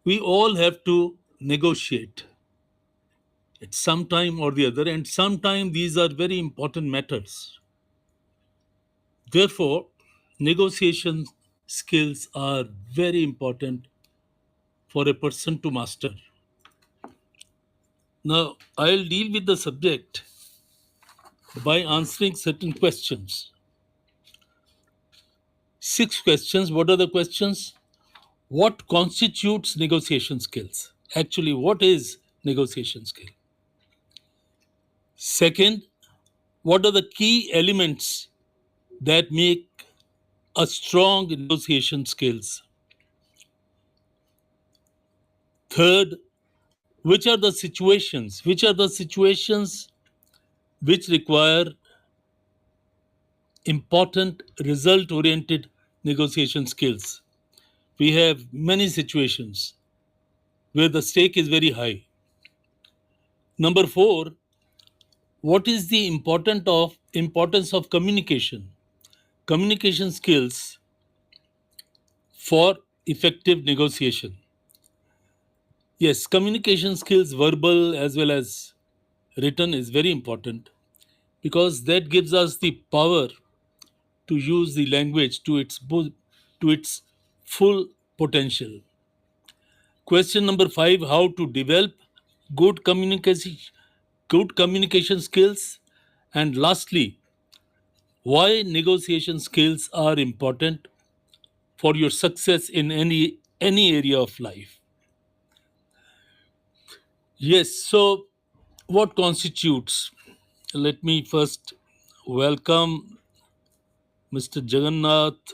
We all have to negotiate at some time or the other, and sometimes these are very important matters. Therefore, negotiation skills are very important for a person to master. Now, I'll deal with the subject by answering certain questions. 6 questions. What are the questions? What constitutes negotiation skills? Actually, what is negotiation skill? Second, what are the key elements that make a strong negotiation skills? Third, which are the situations which require important result oriented negotiation skills? We have many situations where the stake is very high. Number 4, what is the importance of communication skills for effective negotiation? Yes, communication skills, verbal as well as written, is very important because that gives us the power to use the language to its full potential. Question number 5, how to develop good communication skills. And lastly, why negotiation skills are important for your success in any area of life. Yes, so what constitutes? Let me first welcome Mr. Jagannath,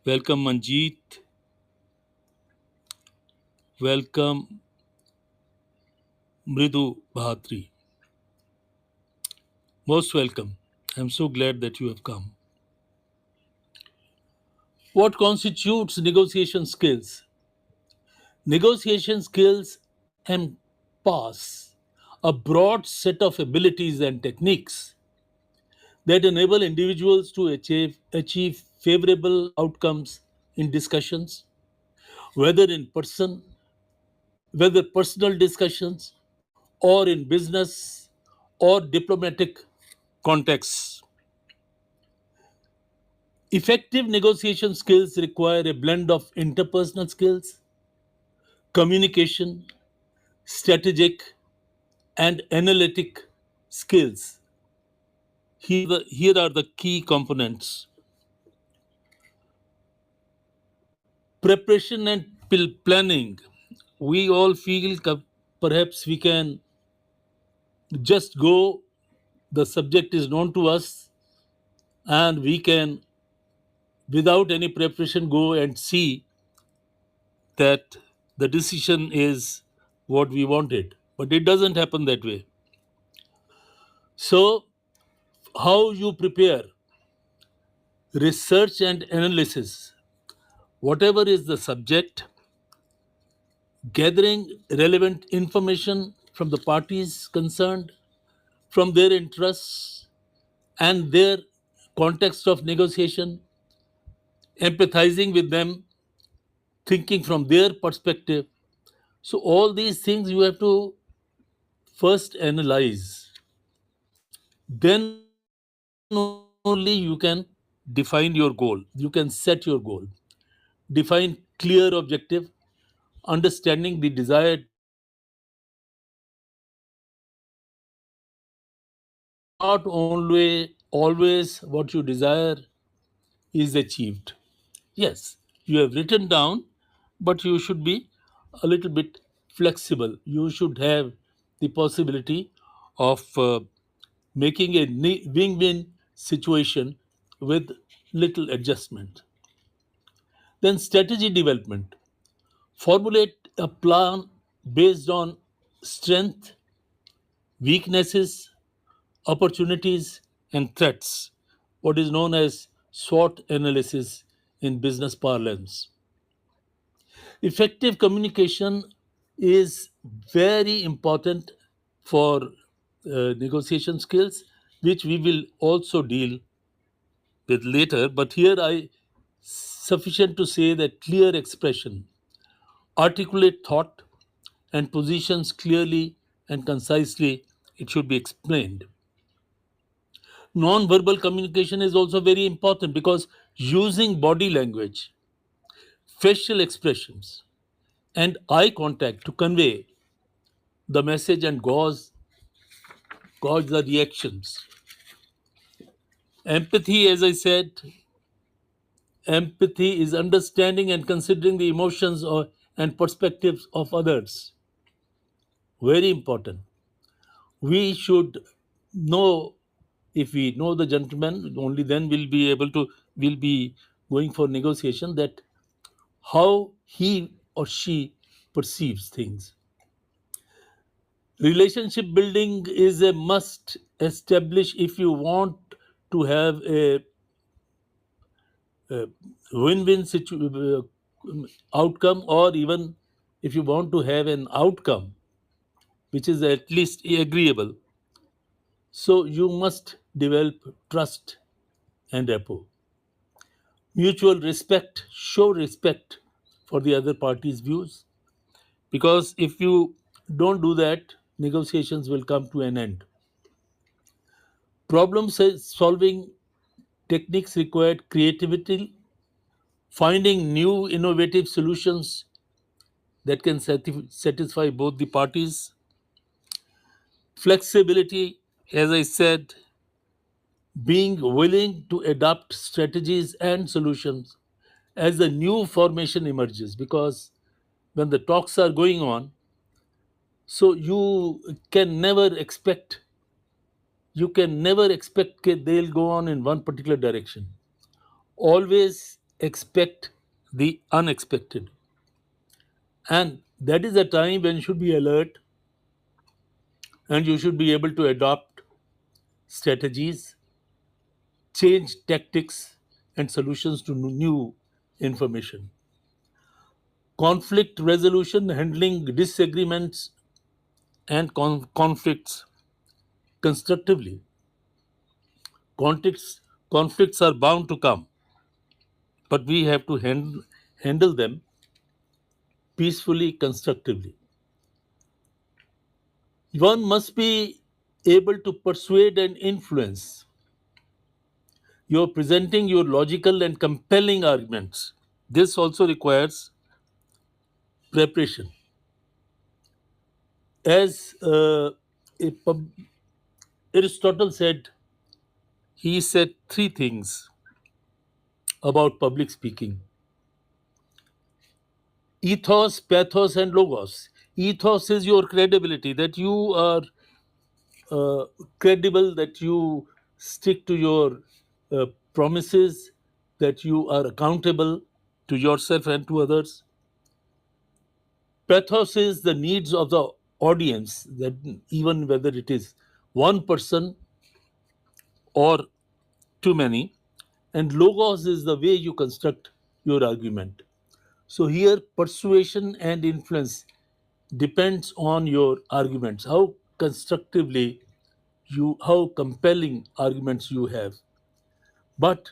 welcome Manjeet, welcome Mridu Bhatri. Most welcome. I'm so glad that you have come. What constitutes negotiation skills? Negotiation skills encompass a broad set of abilities and techniques that enable individuals to achieve favorable outcomes in discussions, whether whether personal discussions or in business or diplomatic contexts. Effective negotiation skills require a blend of interpersonal skills, communication, strategic, and analytic skills. Here are the key components. Preparation and planning. We all feel perhaps we can just go, the subject is known to us, and we can, without any preparation, go and see that the decision is what we wanted. But it doesn't happen that way. So, how you prepare? Research and analysis. Whatever is the subject, gathering relevant information from the parties concerned, from their interests and their context of negotiation, empathizing with them, thinking from their perspective. So, all these things you have to first analyze. Then only you can define your goal. You can set your goal. Define clear objective, understanding the desired not only always what you desire is achieved. Yes, you have written down, but you should be a little bit flexible. You should have the possibility of making a win-win situation with little adjustment. Then strategy development. Formulate a plan based on strength, weaknesses, opportunities, and threats, what is known as SWOT analysis in business parlance. Effective communication is very important for negotiation skills, which we will also deal with later. But here I sufficient to say that clear expression, articulate thought, and positions clearly and concisely, it should be explained. Non-verbal communication is also very important because using body language, facial expressions, and eye contact to convey the message and gauge the reactions. Empathy, as I said, empathy is understanding and considering the emotions and perspectives of others. Very important. We should know, if we know the gentleman, only then we'll be going for negotiation, that how he or she perceives things. Relationship building is a must establish if you want to have a win-win outcome, or even if you want to have an outcome which is at least agreeable. So you must develop trust and rapport. Mutual respect, show respect for the other party's views, because if you don't do that, negotiations will come to an end. Solving techniques required creativity, finding new innovative solutions that can satisfy both the parties. Flexibility, as I said, being willing to adapt strategies and solutions as the new formation emerges, because when the talks are going on, so can never expect they'll go on in one particular direction. Always expect the unexpected, and that is a time when you should be alert, and you should be able to adopt strategies, change tactics and solutions to new information. Conflict resolution, handling disagreements and conflicts constructively. Conflicts are bound to come, but we have to handle them peacefully, constructively. One must be able to persuade and influence. You're presenting your logical and compelling arguments. This also requires preparation. As Aristotle said, he said three things about public speaking: ethos, pathos, and logos. Ethos is your credibility, that you are credible, that you stick to your promises, that you are accountable to yourself and to others. Pathos is the needs of the audience, that even whether it is one person or too many. And logos is the way you construct your argument. So here, persuasion and influence depends on your arguments, how constructively how compelling arguments you have. But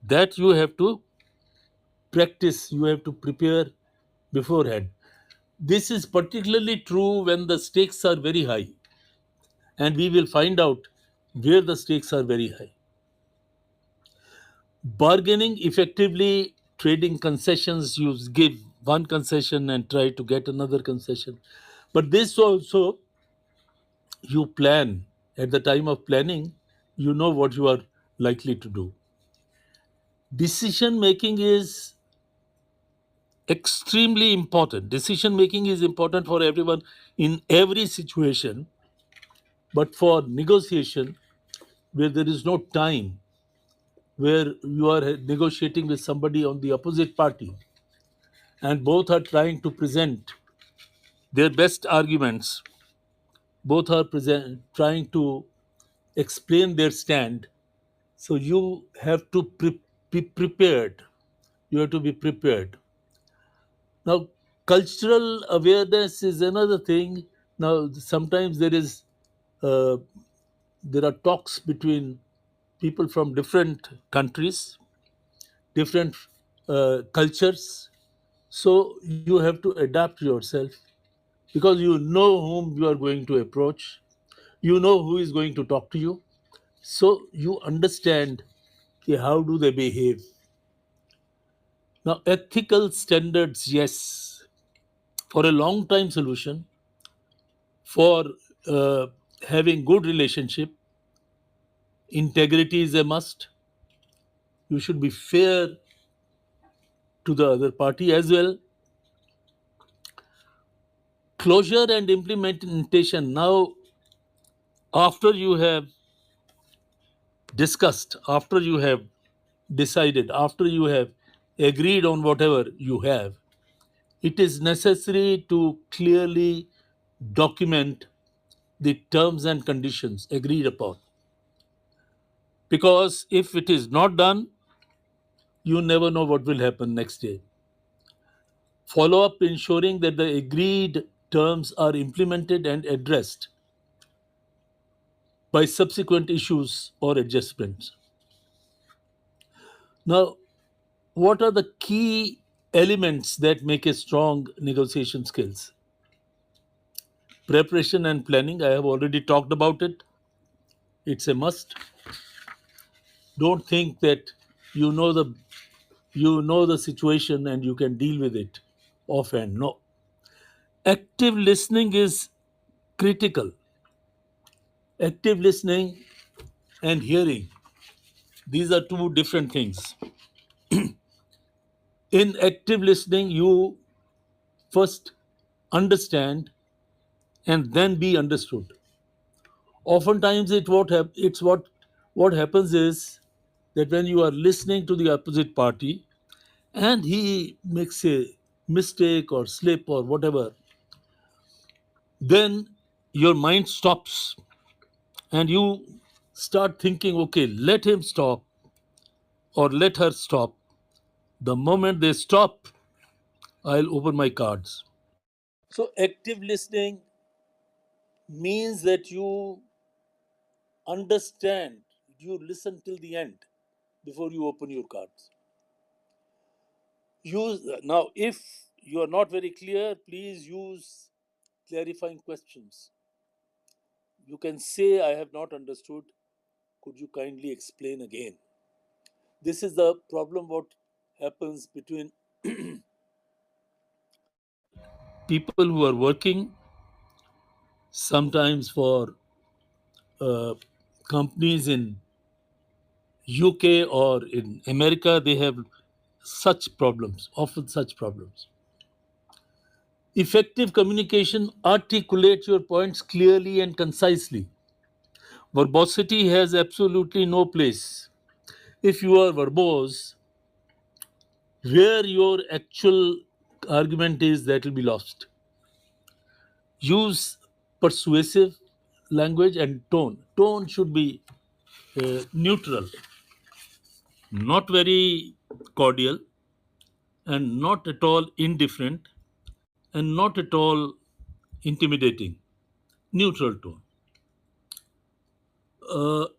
that you have to practice, you have to prepare beforehand. This is particularly true when the stakes are very high, and we will find out where the stakes are very high. Bargaining effectively, trading concessions, you give one concession and try to get another concession. But this also, you plan. At the time of planning, you know what you are likely to do. Decision making is extremely important. Decision making is important for everyone in every situation, but for negotiation, where there is no time, where you are negotiating with somebody on the opposite party, and both are trying to present their best arguments, both are trying to explain their stand. So you have to be prepared. You have to be prepared. Now, cultural awareness is another thing. Now, sometimes uh, there are talks between people from different countries, different cultures. So you have to adapt yourself because you know whom you are going to approach, you know who is going to talk to you, so you understand how do they behave. Now, ethical standards, yes, for a long time solution, for uh, having good relationship, integrity is a must. You should be fair to the other party as well. Closure and implementation. Now, after you have discussed, after you have decided, after you have agreed on whatever you have, it is necessary to clearly document the terms and conditions agreed upon. Because if it is not done, you never know what will happen next day. Follow up ensuring that the agreed terms are implemented and addressed by subsequent issues or adjustments. Now, what are the key elements that make a strong negotiation skills? Preparation and planning, I have already talked about it. It's a must. Don't think that you know the situation and you can deal with it offhand. No. Active listening is critical. Active listening and hearing, these are two different things. In active listening, you first understand and then be understood. Oftentimes, what happens is that when you are listening to the opposite party and he makes a mistake or slip or whatever, then your mind stops and you start thinking, okay, let him stop or let her stop. The moment they stop, I'll open my cards. So, active listening means that you understand, you listen till the end before you open your cards. Use now, if you are not very clear, please use clarifying questions. You can say, I have not understood. Could you kindly explain again? This is the problem what happens between people who are working sometimes for uh, companies in UK or in America. They have such problems, often such problems. Effective communication, articulate your points clearly and concisely. Verbosity has absolutely no place. If you are verbose, where your actual argument is, that will be lost. Use persuasive language and tone. Tone should be neutral, not very cordial, and not at all indifferent, and not at all intimidating. Neutral tone.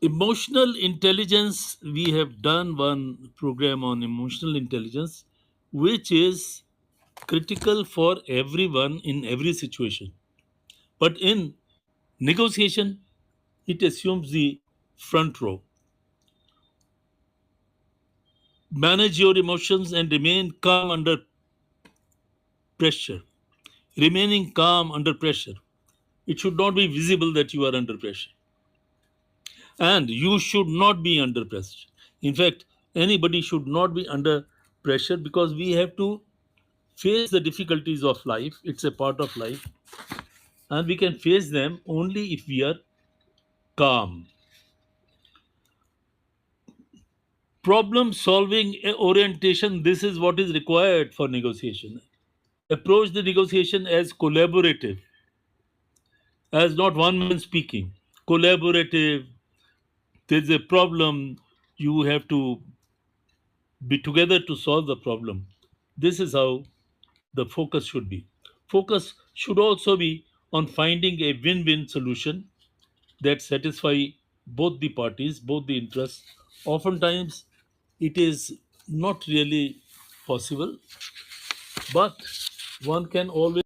Emotional intelligence, we have done one program on emotional intelligence, which is critical for everyone in every situation. But in negotiation, it assumes the front row. Manage your emotions and remain calm under pressure. Remaining calm under pressure. It should not be visible that you are under pressure. And you should not be under pressure. In fact, anybody should not be under pressure because we have to face the difficulties of life. It's a part of life. And we can face them only if we are calm. Problem solving orientation, this is what is required for negotiation. Approach the negotiation as collaborative, as not one man speaking. Collaborative, there's a problem, you have to be together to solve the problem. This is how the focus should be. Focus should also be on finding a win-win solution that satisfy both the parties, both the interests. Oftentimes, it is not really possible, but one can always